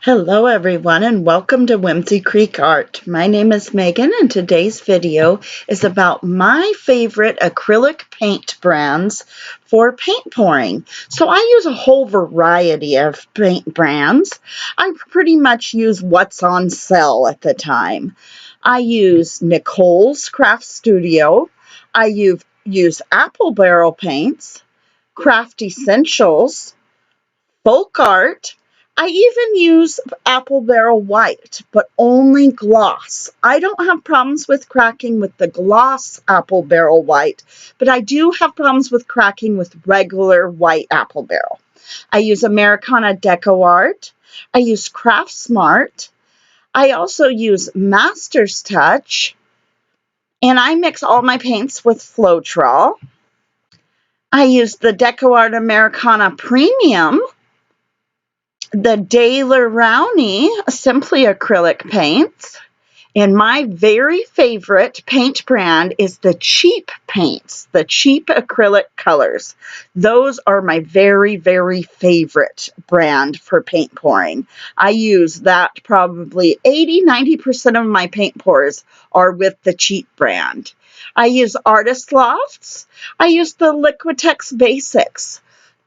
Hello everyone and welcome to Whimsy Creek Art. My name is Megan and today's video is about my favorite acrylic paint brands for paint pouring. So I use a whole variety of paint brands. I pretty much use what's on sale at the time. I use Nicole's Craft Studio. I use Apple Barrel paints, Craft Essentials, Folk Art. I even use Apple Barrel White, but only gloss. I don't have problems with cracking with the gloss Apple Barrel White, but I do have problems with cracking with regular white Apple Barrel. I use Americana Deco Art. I use Craft Smart. I also use Master's Touch, and I mix all my paints with Floetrol. I use the Deco Art Americana Premium, the Daler Rowney Simply Acrylic paints, and my very favorite paint brand is the cheap paints, the cheap acrylic colors. Those are my very, very favorite brand for paint pouring. I use that probably 80–90% of my paint pours are with the cheap brand. I use Artist Lofts. I use the Liquitex Basics.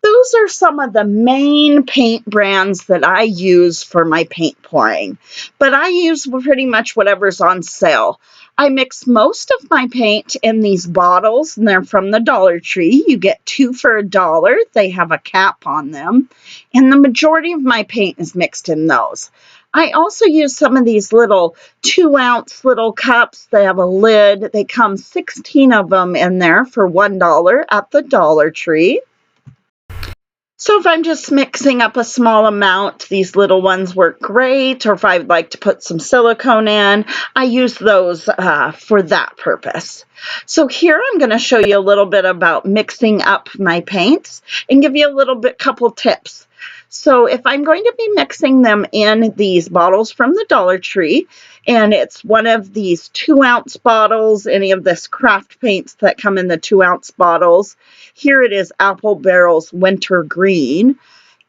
Those are some of the main paint brands that I use for my paint pouring, but I use pretty much whatever's on sale. I mix most of my paint in these bottles, and they're from the Dollar Tree. You get 2 for $1. They have a cap on them, and the majority of my paint is mixed in those. I also use some of these little 2-ounce little cups. They have a lid. They come 16 of them in there for $1 at the Dollar Tree. So if I'm just mixing up a small amount, these little ones work great, or if I'd like to put some silicone in, I use those for that purpose. So here I'm going to show you a little bit about mixing up my paints and give you a couple tips. So if I'm going to be mixing them in these bottles from the Dollar Tree, and it's one of these 2-ounce bottles, any of this craft paints that come in the 2-ounce bottles. Here it is Apple Barrel's Winter Green.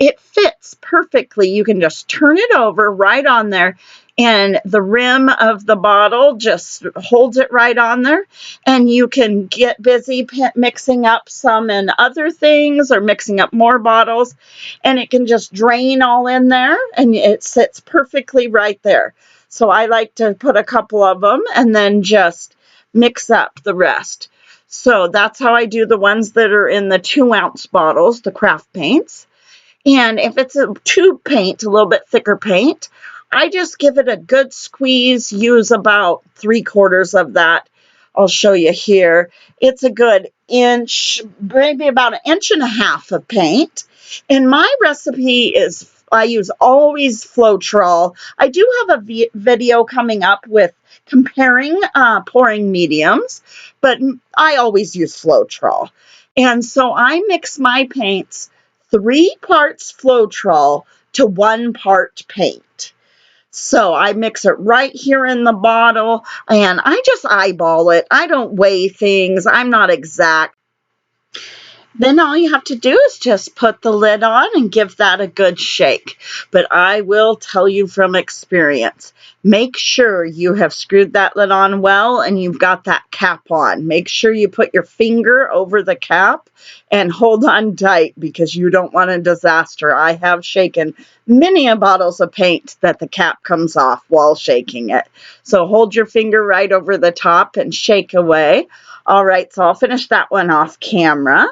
It fits perfectly. You can just turn it over right on there, and the rim of the bottle just holds it right on there, and you can get busy mixing up some and other things or mixing up more bottles, and it can just drain all in there, and it sits perfectly right there. So I like to put a couple of them and then just mix up the rest. So that's how I do the ones that are in the 2-ounce bottles, the craft paints. And if it's a tube paint, a little bit thicker paint, I just give it a good squeeze, use about 3/4 of that. I'll show you here. It's a good inch, maybe about 1.5 inches of paint. And my recipe is, I use always Floetrol. I do have a video coming up with comparing pouring mediums, but I always use Floetrol. And so I mix my paints 3 parts Floetrol to 1 part paint. So I mix it right here in the bottle, and I just eyeball it. I don't weigh things. I'm not exact. Then all you have to do is just put the lid on and give that a good shake. But I will tell you from experience, make sure you have screwed that lid on well and you've got that cap on. Make sure you put your finger over the cap and hold on tight because you don't want a disaster. I have shaken many bottles of paint that the cap comes off while shaking it. So hold your finger right over the top and shake away. All right, so I'll finish that one off camera.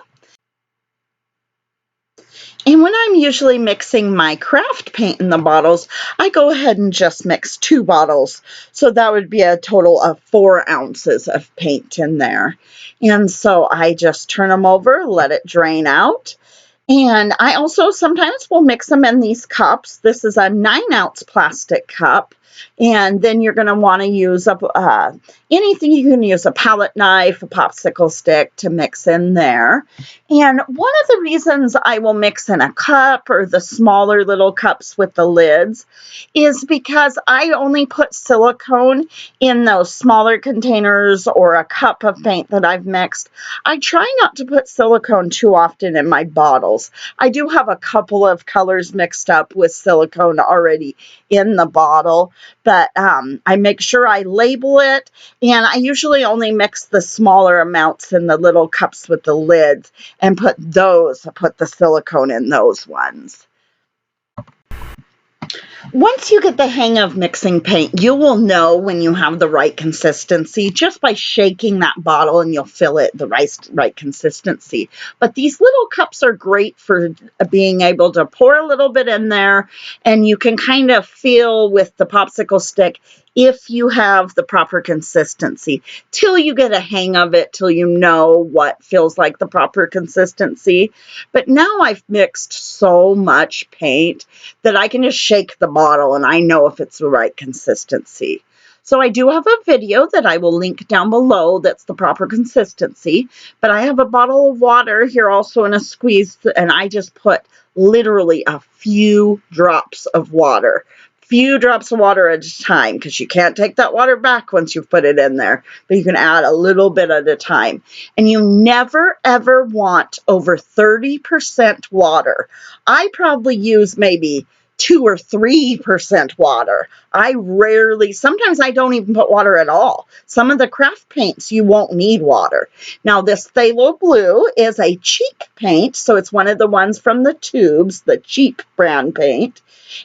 And when I'm usually mixing my craft paint in the bottles, I go ahead and just mix 2 bottles. So that would be a total of 4 ounces of paint in there. And so I just turn them over, let it drain out. And I also sometimes will mix them in these cups. This is a 9-ounce plastic cup. And then you're going to want to use anything. You can use a palette knife, a popsicle stick to mix in there. And one of the reasons I will mix in a cup or the smaller little cups with the lids is because I only put silicone in those smaller containers or a cup of paint that I've mixed. I try not to put silicone too often in my bottles. I do have a couple of colors mixed up with silicone already in the bottle, but I make sure I label it, and I usually only mix the smaller amounts in the little cups with the lids and put the silicone in those ones. Once you get the hang of mixing paint, you will know when you have the right consistency just by shaking that bottle, and you'll feel it the right consistency. But these little cups are great for being able to pour a little bit in there, and you can kind of feel with the popsicle stick if you have the proper consistency till you get a hang of it, till you know what feels like the proper consistency. But now I've mixed so much paint that I can just shake the bottle and I know if it's the right consistency. So I do have a video that I will link down below that's the proper consistency, but I have a bottle of water here also in a squeeze, and I just put literally a few drops of water. Few drops of water at a time, because you can't take that water back once you've put it in there, but you can add a little bit at a time. And you never ever want over 30% water. I probably use maybe 2 or 3% water. Sometimes I don't even put water at all. Some of the craft paints you won't need water. Now this Phthalo Blue is a cheap paint, so it's one of the ones from the tubes, the cheap brand paint.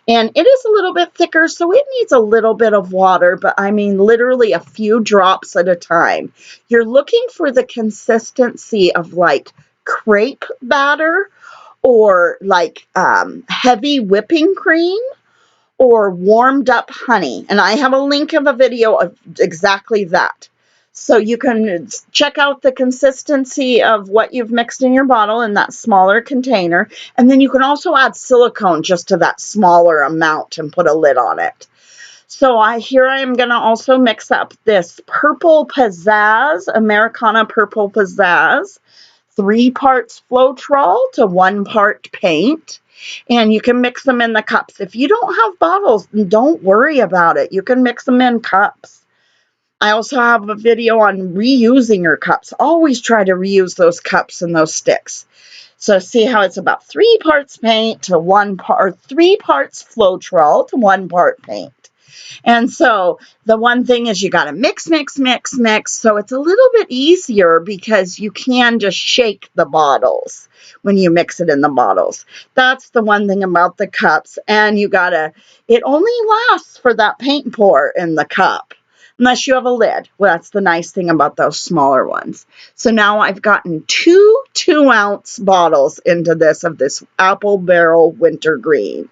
And it is a little bit thicker, so it needs a little bit of water, but I mean literally a few drops at a time. You're looking for the consistency of like crepe batter, or like heavy whipping cream, or warmed up honey. And I have a link of a video of exactly that. So you can check out the consistency of what you've mixed in your bottle in that smaller container. And then you can also add silicone just to that smaller amount and put a lid on it. So here I am going to also mix up this Purple Pizzazz, Americana Purple Pizzazz, 3 parts Floetrol to 1 part paint. And you can mix them in the cups. If you don't have bottles, don't worry about it. You can mix them in cups. I also have a video on reusing your cups. Always try to reuse those cups and those sticks. So see how it's about 3 parts paint to 1 part, 3 parts Floetrol to 1 part paint. And so the one thing is you got to mix, mix, mix, mix. So it's a little bit easier because you can just shake the bottles when you mix it in the bottles. That's the one thing about the cups. And it only lasts for that paint pour in the cup, unless you have a lid. Well, that's the nice thing about those smaller ones. So now I've gotten 2 2-ounce bottles into this of this Apple Barrel Wintergreen.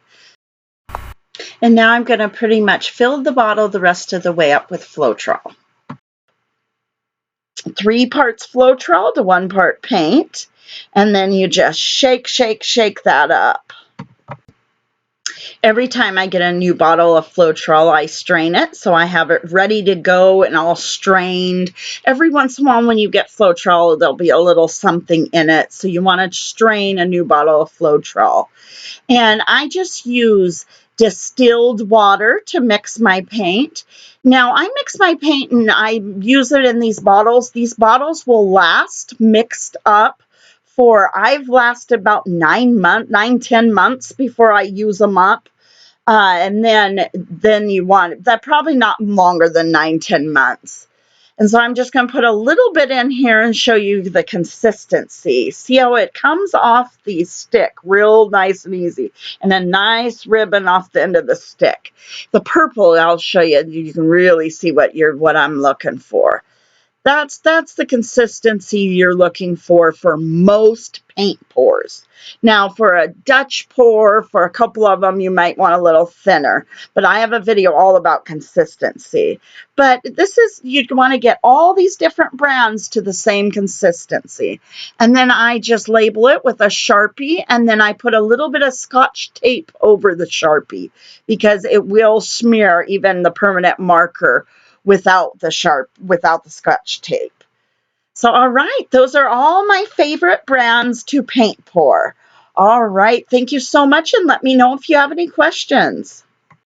And now I'm going to pretty much fill the bottle the rest of the way up with Floetrol. 3 parts Floetrol to 1 part paint. And then you just shake, shake, shake that up. Every time I get a new bottle of Floetrol, I strain it, so I have it ready to go and all strained. Every once in a while when you get Floetrol, there'll be a little something in it, so you want to strain a new bottle of Floetrol. And I just use distilled water to mix my paint. Now, I mix my paint and I use it in these bottles. These bottles will last mixed up I've lasted about 10 months before I use them up. And then you want that probably not longer than 9-10 months. And so I'm just going to put a little bit in here and show you the consistency. See how it comes off the stick real nice and easy, and a nice ribbon off the end of the stick. The purple, I'll show you. You can really see what I'm looking for. That's the consistency you're looking for most paint pours. Now, for a Dutch pour, for a couple of them, you might want a little thinner. But I have a video all about consistency. But this is, you'd want to get all these different brands to the same consistency. And then I just label it with a Sharpie, and then I put a little bit of Scotch tape over the Sharpie because it will smear even the permanent marker without the Scotch tape. So, all right, those are all my favorite brands to paint pour. All right, thank you so much, and let me know if you have any questions.